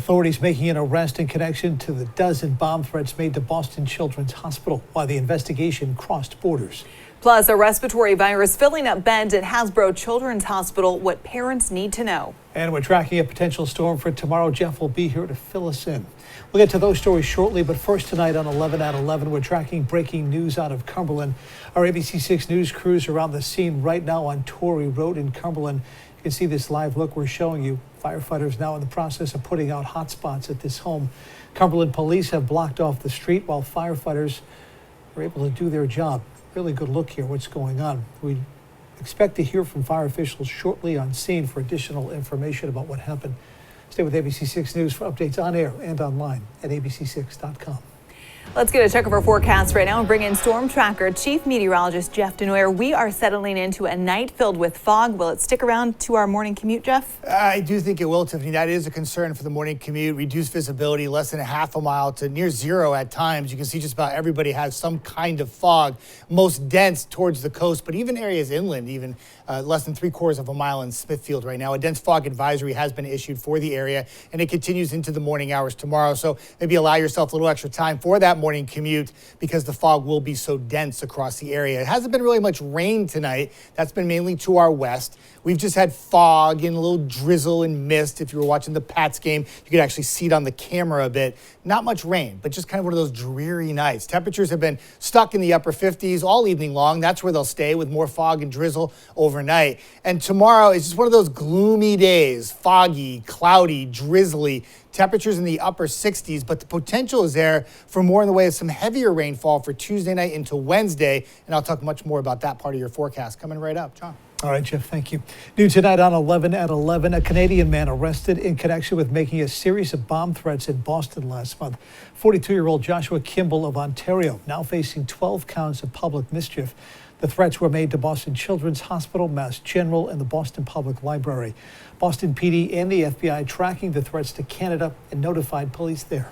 Authorities making an arrest in connection to the dozen bomb threats made to Boston Children's Hospital while the investigation crossed borders. Plus, a respiratory virus filling up beds at Hasbro Children's Hospital, what parents need to know. And we're tracking a potential storm for tomorrow. Jeff will be here to fill us in. We'll get to those stories shortly, but first tonight on 11 at 11, we're tracking breaking news out of Cumberland. Our ABC6 News crews are on the scene right now on Torrey Road in Cumberland. You can see this live look we're showing you. Firefighters now in the process of putting out hot spots at this home. Cumberland police have blocked off the street while firefighters are able to do their job. Really good look here, what's going on. We expect to hear from fire officials shortly on scene for additional information about what happened. Stay with ABC6 News for updates on air and online at abc6.com. Let's get a check of our forecast right now and bring in Storm Tracker Chief Meteorologist Jeff Denoyer. We are settling into a night filled with fog. Will it stick around to our morning commute, Jeff? I do think it will, Tiffany. That is a concern for the morning commute. Reduced visibility, less than a half a mile to near zero at times. You can see just about everybody has some kind of fog, most dense towards the coast, but even areas inland, even less than 3/4 of a mile in Smithfield right now. A dense fog advisory has been issued for the area, and it continues into the morning hours tomorrow. So maybe allow yourself a little extra time for that morning commute because the fog will be so dense across the area. It hasn't been really much rain tonight. That's been mainly to our west. We've just had fog and a little drizzle and mist. If you were watching the Pats game, you could actually see it on the camera a bit. Not much rain, but just kind of one of those dreary nights. Temperatures have been stuck in the upper 50s all evening long. That's where they'll stay with more fog and drizzle overnight. And tomorrow is just one of those gloomy days, foggy, cloudy, drizzly. Temperatures in the upper 60s, but the potential is there for more in the way of some heavier rainfall for Tuesday night into Wednesday. And I'll talk much more about that part of your forecast coming right up. John. All right, Jeff, thank you. New tonight on 11 at 11, a Canadian man arrested in connection with making a series of bomb threats in Boston last month. 42-year-old Joshua Kimball of Ontario, now facing 12 counts of public mischief. The threats were made to Boston Children's Hospital, Mass General, and the Boston Public Library. Boston PD and the FBI tracking the threats to Canada and notified police there.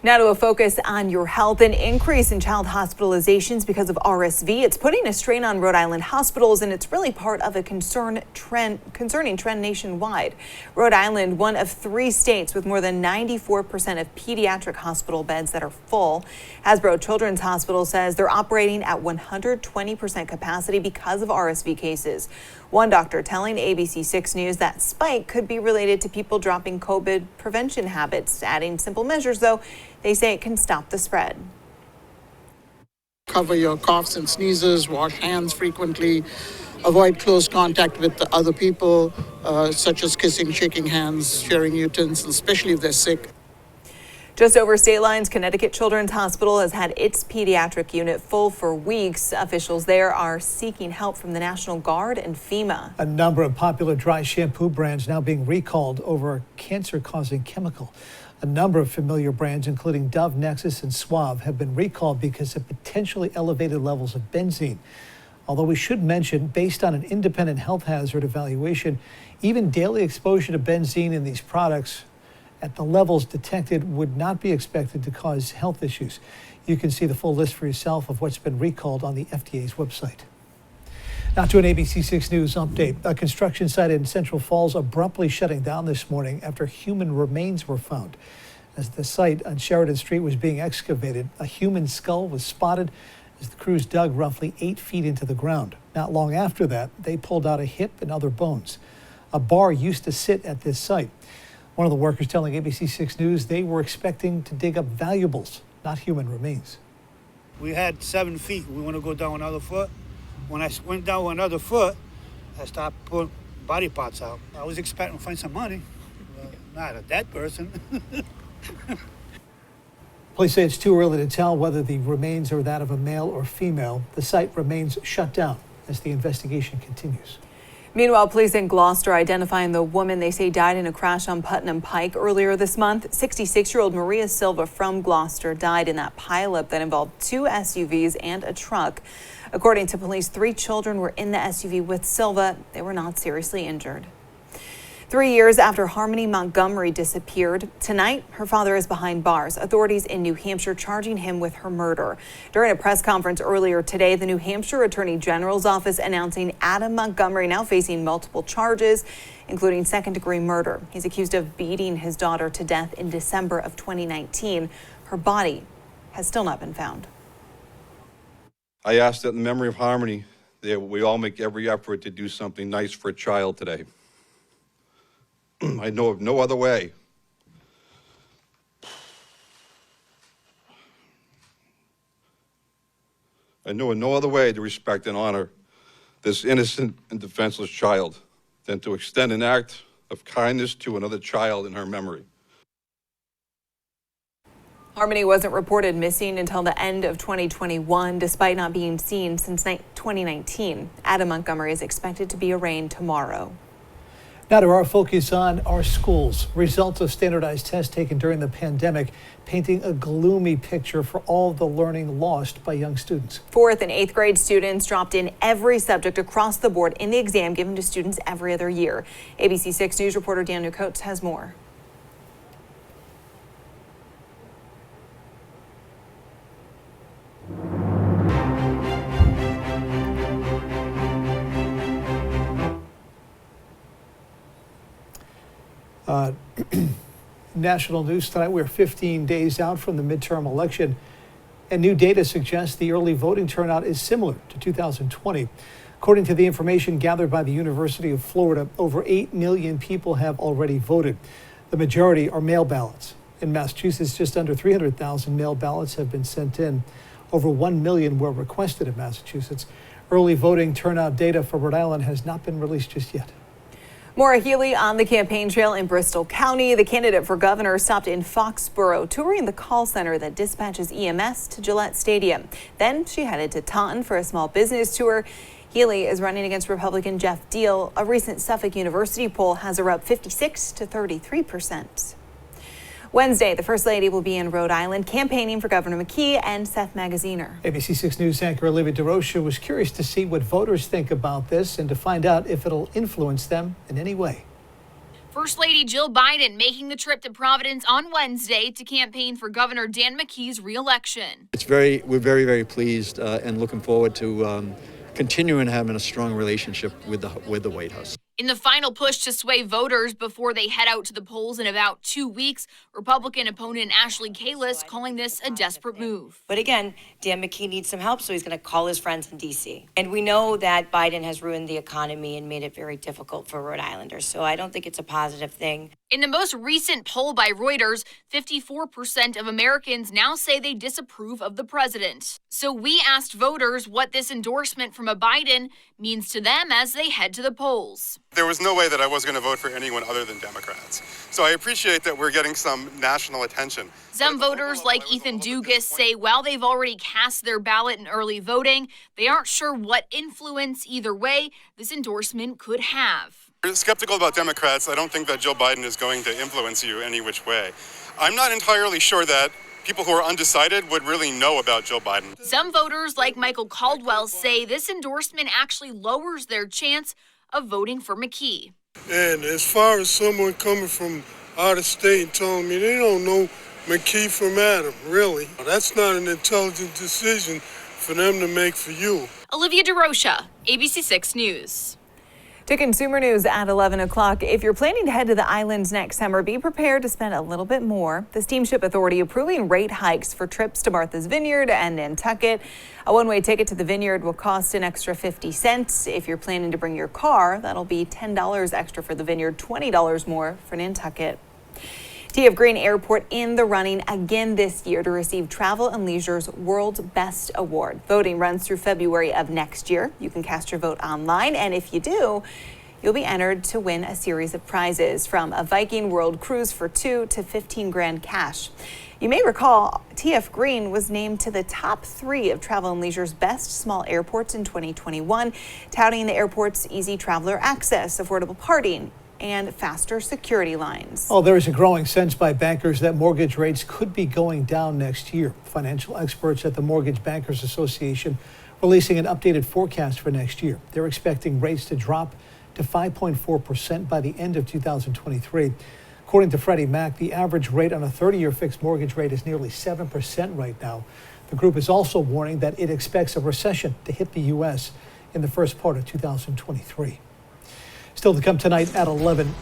Now to a focus on your health. An increase in child hospitalizations because of RSV. It's putting a strain on Rhode Island hospitals, and it's really part of a concerning trend nationwide. Rhode Island, one of 3 states with more than 94% of pediatric hospital beds that are full. Hasbro Children's Hospital says they're operating at 120% capacity because of RSV cases. One doctor telling ABC6 News that spike could be related to people dropping COVID prevention habits. Adding simple measures, though, they say it can stop the spread. Cover your coughs and sneezes, wash hands frequently, avoid close contact with the other people, such as kissing, shaking hands, sharing utensils, especially if they're sick. Just over state lines, Connecticut Children's Hospital has had its pediatric unit full for weeks. Officials there are seeking help from the National Guard and FEMA. A number of popular dry shampoo brands now being recalled over a cancer-causing chemical. A number of familiar brands, including Dove, Nexus, and Suave, have been recalled because of potentially elevated levels of benzene. Although we should mention, based on an independent health hazard evaluation, even daily exposure to benzene in these products at the levels detected would not be expected to cause health issues. You can see the full list for yourself of what's been recalled on the FDA's website. Now to an ABC6 News update. A construction site in Central Falls abruptly shutting down this morning after human remains were found. As the site on Sheridan Street was being excavated, a human skull was spotted as the crews dug roughly 8 feet into the ground. Not long after that, they pulled out a hip and other bones. A bar used to sit at this site. One of the workers telling ABC6 News they were expecting to dig up valuables, not human remains. We had 7 feet. We want to go down another foot. When I went down another foot, I started pulling body parts out. I was expecting to find some money, but not a dead person. Police say it's too early to tell whether the remains are that of a male or female. The site remains shut down as the investigation continues. Meanwhile, police in Gloucester identifying the woman they say died in a crash on Putnam Pike earlier this month. 66-year-old Maria Silva from Gloucester died in that pileup that involved 2 SUVs and a truck. According to police, 3 children were in the SUV with Silva. They were not seriously injured. 3 years after Harmony Montgomery disappeared, tonight her father is behind bars. Authorities in New Hampshire charging him with her murder. During a press conference earlier today, the New Hampshire Attorney General's office announcing Adam Montgomery now facing multiple charges, including second-degree murder. He's accused of beating his daughter to death in December of 2019. Her body has still not been found. I ask that in memory of Harmony, that we all make every effort to do something nice for a child today. I know of no other way. I know of no other way to respect and honor this innocent and defenseless child than to extend an act of kindness to another child in her memory. Harmony wasn't reported missing until the end of 2021, despite not being seen since 2019. Adam Montgomery is expected to be arraigned tomorrow. Now to our focus on our schools. Results of standardized tests taken during the pandemic painting a gloomy picture for all the learning lost by young students. 4th and 8th grade students dropped in every subject across the board in the exam given to students every other year. ABC 6 News reporter Daniel Coates has more. National news tonight. We're 15 days out from the midterm election, and new data suggests the early voting turnout is similar to 2020. According to the information gathered by the University of Florida, over 8 million people have already voted. The majority are mail ballots. In Massachusetts, just under 300,000 mail ballots have been sent in. Over 1 million were requested in Massachusetts. Early voting turnout data for Rhode Island has not been released just yet. Maura Healey on the campaign trail in Bristol County. The candidate for governor stopped in Foxborough, touring the call center that dispatches EMS to Gillette Stadium. Then she headed to Taunton for a small business tour. Healey is running against Republican Jeff Deal. A recent Suffolk University poll has her up 56 to 33%. Wednesday, the First Lady will be in Rhode Island campaigning for Governor McKee and Seth Magaziner. ABC 6 News anchor Olivia DeRocha was curious to see what voters think about this and to find out if it'll influence them in any way. First Lady Jill Biden making the trip to Providence on Wednesday to campaign for Governor Dan McKee's re-election. We're very pleased and looking forward to continuing having a strong relationship with the White House. In the final push to sway voters before they head out to the polls in about 2 weeks, Republican opponent Ashley Kalus calling this a desperate move. But again, Dan McKee needs some help, so he's going to call his friends in D.C. And we know that Biden has ruined the economy and made it very difficult for Rhode Islanders, so I don't think it's a positive thing. In the most recent poll by Reuters, 54% of Americans now say they disapprove of the president. So we asked voters what this endorsement from a Biden means to them as they head to the polls. There was no way that I was going to vote for anyone other than Democrats. So I appreciate that we're getting some national attention. Some voters like Ethan Dugas say while they've already cast their ballot in early voting, they aren't sure what influence either way this endorsement could have. You're skeptical about Democrats. I don't think that Joe Biden is going to influence you any which way. I'm not entirely sure that people who are undecided would really know about Joe Biden. Some voters like Michael Caldwell say this endorsement actually lowers their chance of voting for McKee. And as far as someone coming from out of state and telling me they don't know McKee from Adam, really, that's not an intelligent decision for them to make for you. Olivia DeRocha, ABC 6 News. To consumer news at 11 o'clock, if you're planning to head to the islands next summer, be prepared to spend a little bit more. The Steamship Authority approving rate hikes for trips to Martha's Vineyard and Nantucket. A one-way ticket to the Vineyard will cost an extra 50 cents. If you're planning to bring your car, that'll be $10 extra for the Vineyard, $20 more for Nantucket. T.F. Green Airport in the running again this year to receive Travel and Leisure's World's Best Award. Voting runs through February of next year. You can cast your vote online, and if you do, you'll be entered to win a series of prizes, from a Viking World Cruise for $2 to $15,000 cash. You may recall T.F. Green was named to the top 3 of Travel and Leisure's best small airports in 2021, touting the airport's easy traveler access, affordable parking, and faster security lines. Oh, there is a growing sense by bankers that mortgage rates could be going down next year. Financial experts at the Mortgage Bankers Association releasing an updated forecast for next year. They're expecting rates to drop to 5.4% by the end of 2023. According to Freddie Mac, the average rate on a 30-year fixed mortgage rate is nearly 7% right now. The group is also warning that it expects a recession to hit the U.S. in the first part of 2023. Still to come tonight at 11,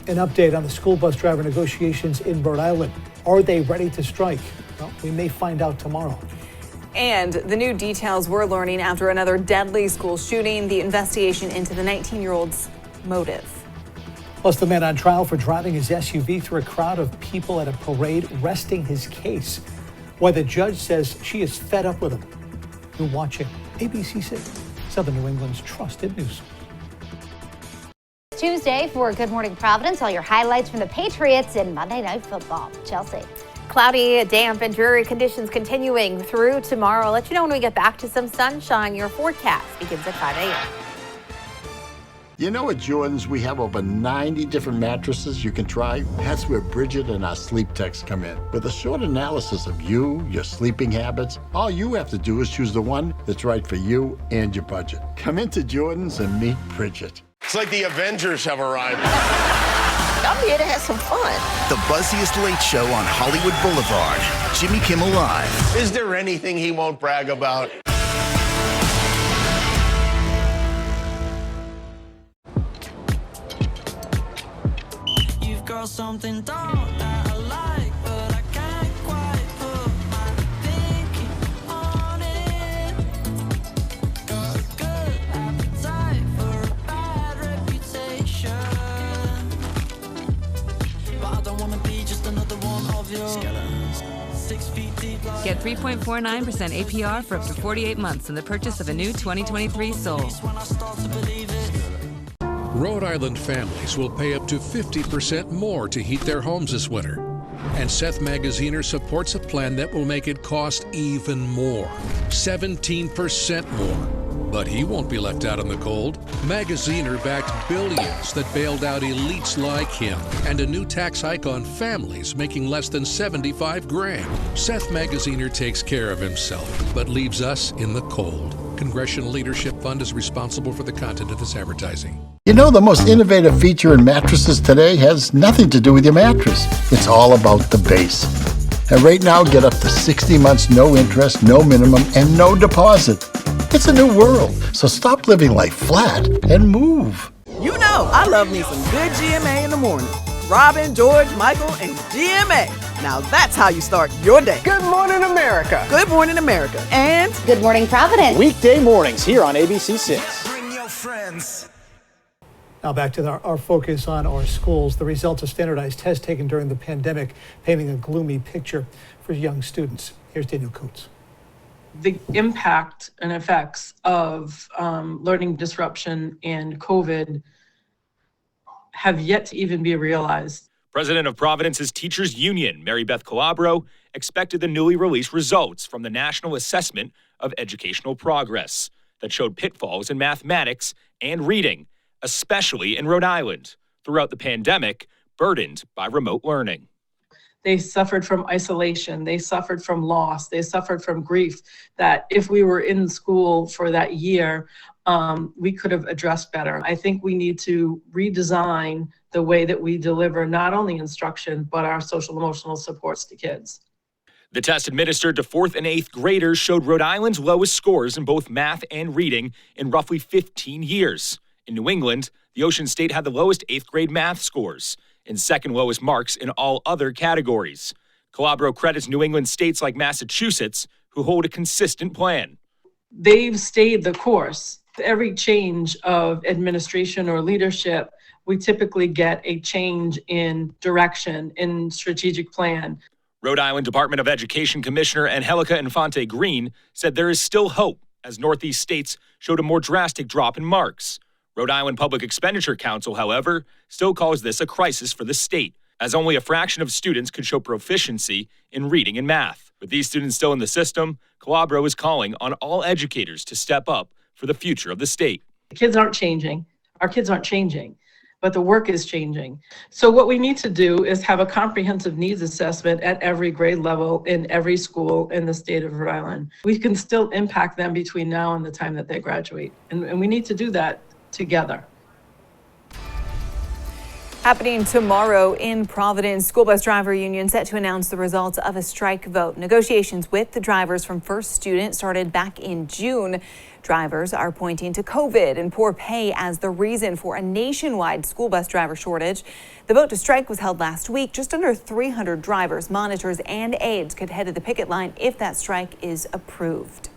an update on the school bus driver negotiations in Rhode Island. Are they ready to strike? Well, we may find out tomorrow. And the new details we're learning after another deadly school shooting, the investigation into the 19-year-old's motive. Plus, the man on trial for driving his SUV through a crowd of people at a parade, resting his case. Why the judge says she is fed up with him. You're watching ABC6, Southern New England's trusted news. Tuesday for Good Morning Providence, all your highlights from the Patriots in Monday Night Football. Chelsea. Cloudy, damp, and dreary conditions continuing through tomorrow. I'll let you know when we get back to some sunshine. Your forecast begins at 5 a.m. You know, at Jordan's, we have over 90 different mattresses you can try. That's where Bridget and our sleep techs come in. With a short analysis of you, your sleeping habits, all you have to do is choose the one that's right for you and your budget. Come into Jordan's and meet Bridget. It's like the Avengers have arrived. I'm here to have some fun. The buzziest late show on Hollywood Boulevard. Jimmy Kimmel Live. Is there anything he won't brag about? You've got something dark that I like, but I can't quite put my thinking on it. Got a good appetite for a bad reputation, but I don't want to be just another one of your skeletons. 6 feet deep. Get 3.49% APR for up to 48 months in the purchase of a new 2023 Soul. Rhode Island families will pay up to 50% more to heat their homes this winter. And Seth Magaziner supports a plan that will make it cost even more, 17% more. But he won't be left out in the cold. Magaziner backed billions that bailed out elites like him, and a new tax hike on families making less than $75,000. Seth Magaziner takes care of himself, but leaves us in the cold. Congressional Leadership Fund is responsible for the content of this advertising. You know, the most innovative feature in mattresses today has nothing to do with your mattress. It's all about the base. And right now, get up to 60 months, no interest, no minimum, and no deposit. It's a new world, so stop living life flat and move. You know, I love me some good GMA in the morning. Robin, George, Michael, and GMA. Now that's how you start your day. Good morning, America. Good morning, America. And Good Morning Providence. Weekday mornings here on ABC6. Bring your friends. Now back to our focus on our schools. The results of standardized tests taken during the pandemic painting a gloomy picture for young students. Here's Daniel Coates. The impact and effects of learning disruption and COVID have yet to even be realized. President of Providence's Teachers Union, Mary Beth Calabro, expected the newly released results from the National Assessment of Educational Progress that showed pitfalls in mathematics and reading, especially in Rhode Island, throughout the pandemic, burdened by remote learning. They suffered from isolation. They suffered from loss. They suffered from grief that if we were in school for that year, we could have addressed better. I think we need to redesign the way that we deliver not only instruction, but our social emotional supports to kids. The test administered to 4th and 8th graders showed Rhode Island's lowest scores in both math and reading in roughly 15 years. In New England, the Ocean State had the lowest 8th grade math scores and second lowest marks in all other categories. Calabro credits New England states like Massachusetts, who hold a consistent plan. They've stayed the course. Every change of administration or leadership, we typically get a change in direction, in strategic plan. Rhode Island Department of Education Commissioner Angelica Infante Green said there is still hope as Northeast states showed a more drastic drop in marks. Rhode Island Public Expenditure Council, however, still calls this a crisis for the state, as only a fraction of students could show proficiency in reading and math. With these students still in the system, Calabro is calling on all educators to step up for the future of the state. Kids aren't changing. Our kids aren't changing, but the work is changing. So what we need to do is have a comprehensive needs assessment at every grade level in every school in the state of Rhode Island. We can still impact them between now and the time that they graduate. And we need to do that together. Happening tomorrow in Providence, school bus driver union set to announce the results of a strike vote. Negotiations with the drivers from First Student started back in June. Drivers are pointing to COVID and poor pay as the reason for a nationwide school bus driver shortage. The vote to strike was held last week. Just under 300 drivers, monitors, and aides could head to the picket line if that strike is approved.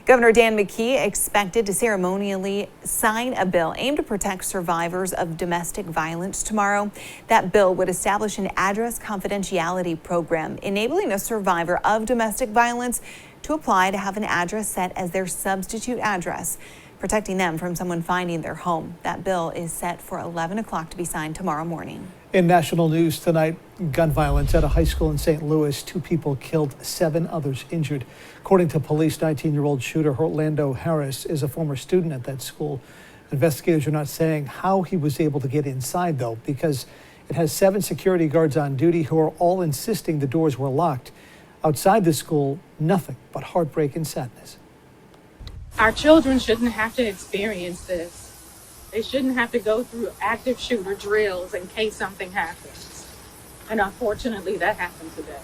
Governor Dan McKee expected to ceremonially sign a bill aimed to protect survivors of domestic violence tomorrow. That bill would establish an address confidentiality program, enabling a survivor of domestic violence to apply to have an address set as their substitute address, protecting them from someone finding their home. That bill is set for 11 o'clock to be signed tomorrow morning. In national news tonight, gun violence at a high school in St. Louis. 2 people killed, 7 others injured. According to police, 19-year-old shooter Orlando Harris is a former student at that school. Investigators are not saying how he was able to get inside, though, because it has 7 security guards on duty who are all insisting the doors were locked. Outside the school, nothing but heartbreak and sadness. Our children shouldn't have to experience this. They shouldn't have to go through active shooter drills in case something happens. And unfortunately, that happened today.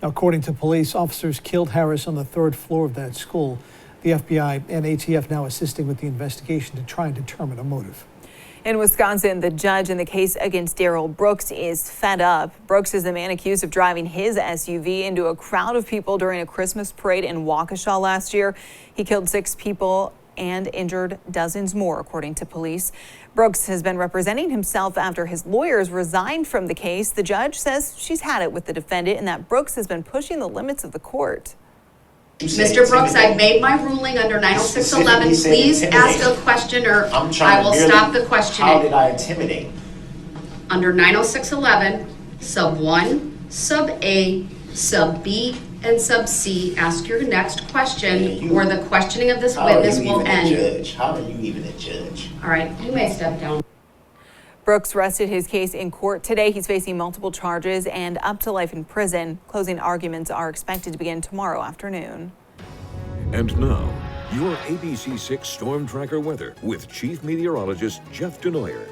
Now, according to police, officers killed Harris on the 3rd floor of that school. The FBI and ATF now assisting with the investigation to try and determine a motive. In Wisconsin, the judge in the case against Darrell Brooks is fed up. Brooks is the man accused of driving his SUV into a crowd of people during a Christmas parade in Waukesha last year. He killed 6 people and injured dozens more, according to police. Brooks has been representing himself after his lawyers resigned from the case. The judge says she's had it with the defendant and that Brooks has been pushing the limits of the court. Mr. Brooks, I've made my ruling under 90611. Please ask a question or I will stop the questioning. How did I intimidate? Under 90611, sub 1, sub A, sub B, and sub C, ask your next question or the questioning of this witness will end. How are you even a judge? All right, you may step down. Brooks rested his case in court today. He's facing multiple charges and up to life in prison. Closing arguments are expected to begin tomorrow afternoon. And now, your ABC6 Storm Tracker weather with Chief Meteorologist Jeff Denoyer.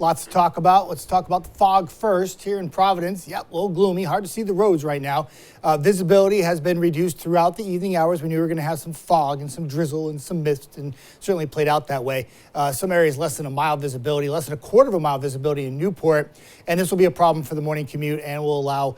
Lots to talk about. Let's talk about the fog first here in Providence. Yep, a little gloomy. Hard to see the roads right now. Visibility has been reduced throughout the evening hours. We knew we were going to have some fog and some drizzle and some mist, and certainly played out that way. Some areas less than a mile visibility, less than a quarter of a mile visibility in Newport. And this will be a problem for the morning commute and will allow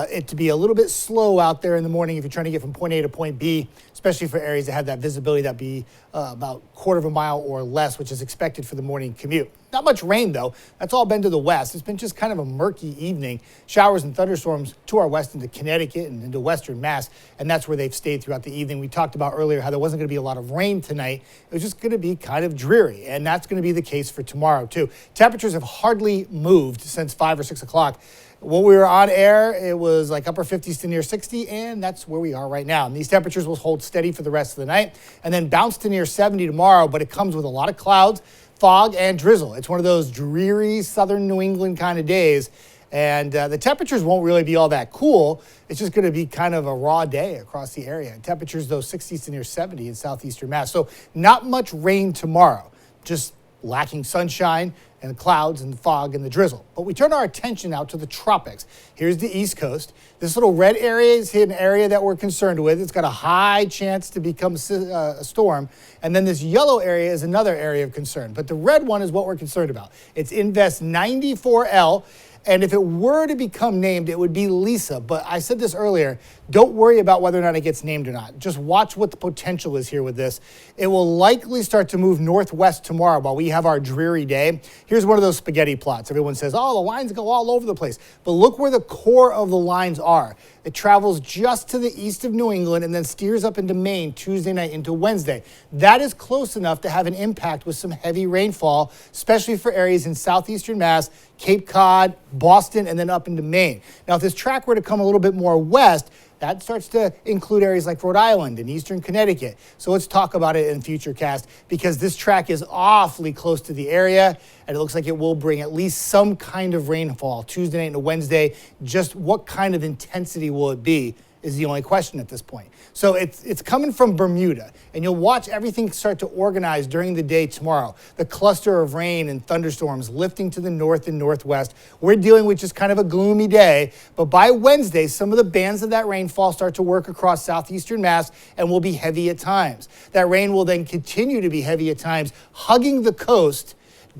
it to be a little bit slow out there in the morning if you're trying to get from point A to point B, especially for areas that have that visibility that be about a quarter of a mile or less, which is expected for the morning commute. Not much rain, though. That's all been to the west. It's been just kind of a murky evening. Showers and thunderstorms to our west into Connecticut and into western Mass, and that's where they've stayed throughout the evening. We talked about earlier how there wasn't going to be a lot of rain tonight. It was just going to be kind of dreary, and that's going to be the case for tomorrow, too. Temperatures have hardly moved since 5 or 6 o'clock. When we were on air, it was like upper 50s to near 60, and that's where we are right now. And these temperatures will hold steady for the rest of the night and then bounce to near 70 tomorrow, but it comes with a lot of clouds, fog, and drizzle. It's one of those dreary southern New England kind of days, and the temperatures won't really be all that cool. It's just going to be kind of a raw day across the area. Temperatures, though, 60s to near 70 in southeastern Mass. So not much rain tomorrow, just lacking sunshine and the clouds and the fog and the drizzle. But we turn our attention out to the tropics. Here's the East Coast. This little red area is an area that we're concerned with. It's got a high chance to become a storm. And then this yellow area is another area of concern. But the red one is what we're concerned about. It's Invest 94L. And if it were to become named, it would be Lisa. But I said this earlier, don't worry about whether or not it gets named or not. Just watch what the potential is here with this. It will likely start to move northwest tomorrow while we have our dreary day. Here's one of those spaghetti plots. Everyone says, oh, the lines go all over the place. But look where the core of the lines are. It travels just to the east of New England and then steers up into Maine Tuesday night into Wednesday. That is close enough to have an impact with some heavy rainfall, especially for areas in southeastern Mass, Cape Cod, Boston, and then up into Maine. Now, if this track were to come a little bit more west, that starts to include areas like Rhode Island and eastern Connecticut. So let's talk about it in Futurecast because this track is awfully close to the area and it looks like it will bring at least some kind of rainfall Tuesday night into Wednesday. Just what kind of intensity will it be is the only question at this point. So it's coming from Bermuda, and you'll watch everything start to organize during the day tomorrow. The cluster of rain and thunderstorms lifting to the north and northwest. We're dealing with just kind of a gloomy day, but by Wednesday, some of the bands of that rainfall start to work across southeastern Mass and will be heavy at times. That rain will then continue to be heavy at times, hugging the coast,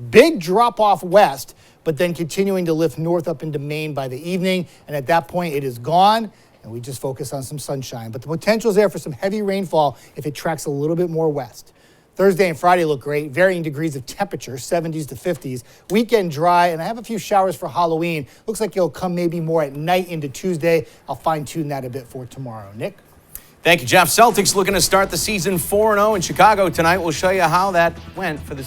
big drop off west, but then continuing to lift north up into Maine by the evening. And at that point, it is gone, and we just focus on some sunshine. But the potential is there for some heavy rainfall if it tracks a little bit more west. Thursday and Friday look great, varying degrees of temperature, 70s to 50s. Weekend dry, and I have a few showers for Halloween. Looks like it'll come maybe more at night into Tuesday. I'll fine-tune that a bit for tomorrow. Nick? Thank you, Jeff. Celtics looking to start the season 4-0 in Chicago tonight. We'll show you how that went for the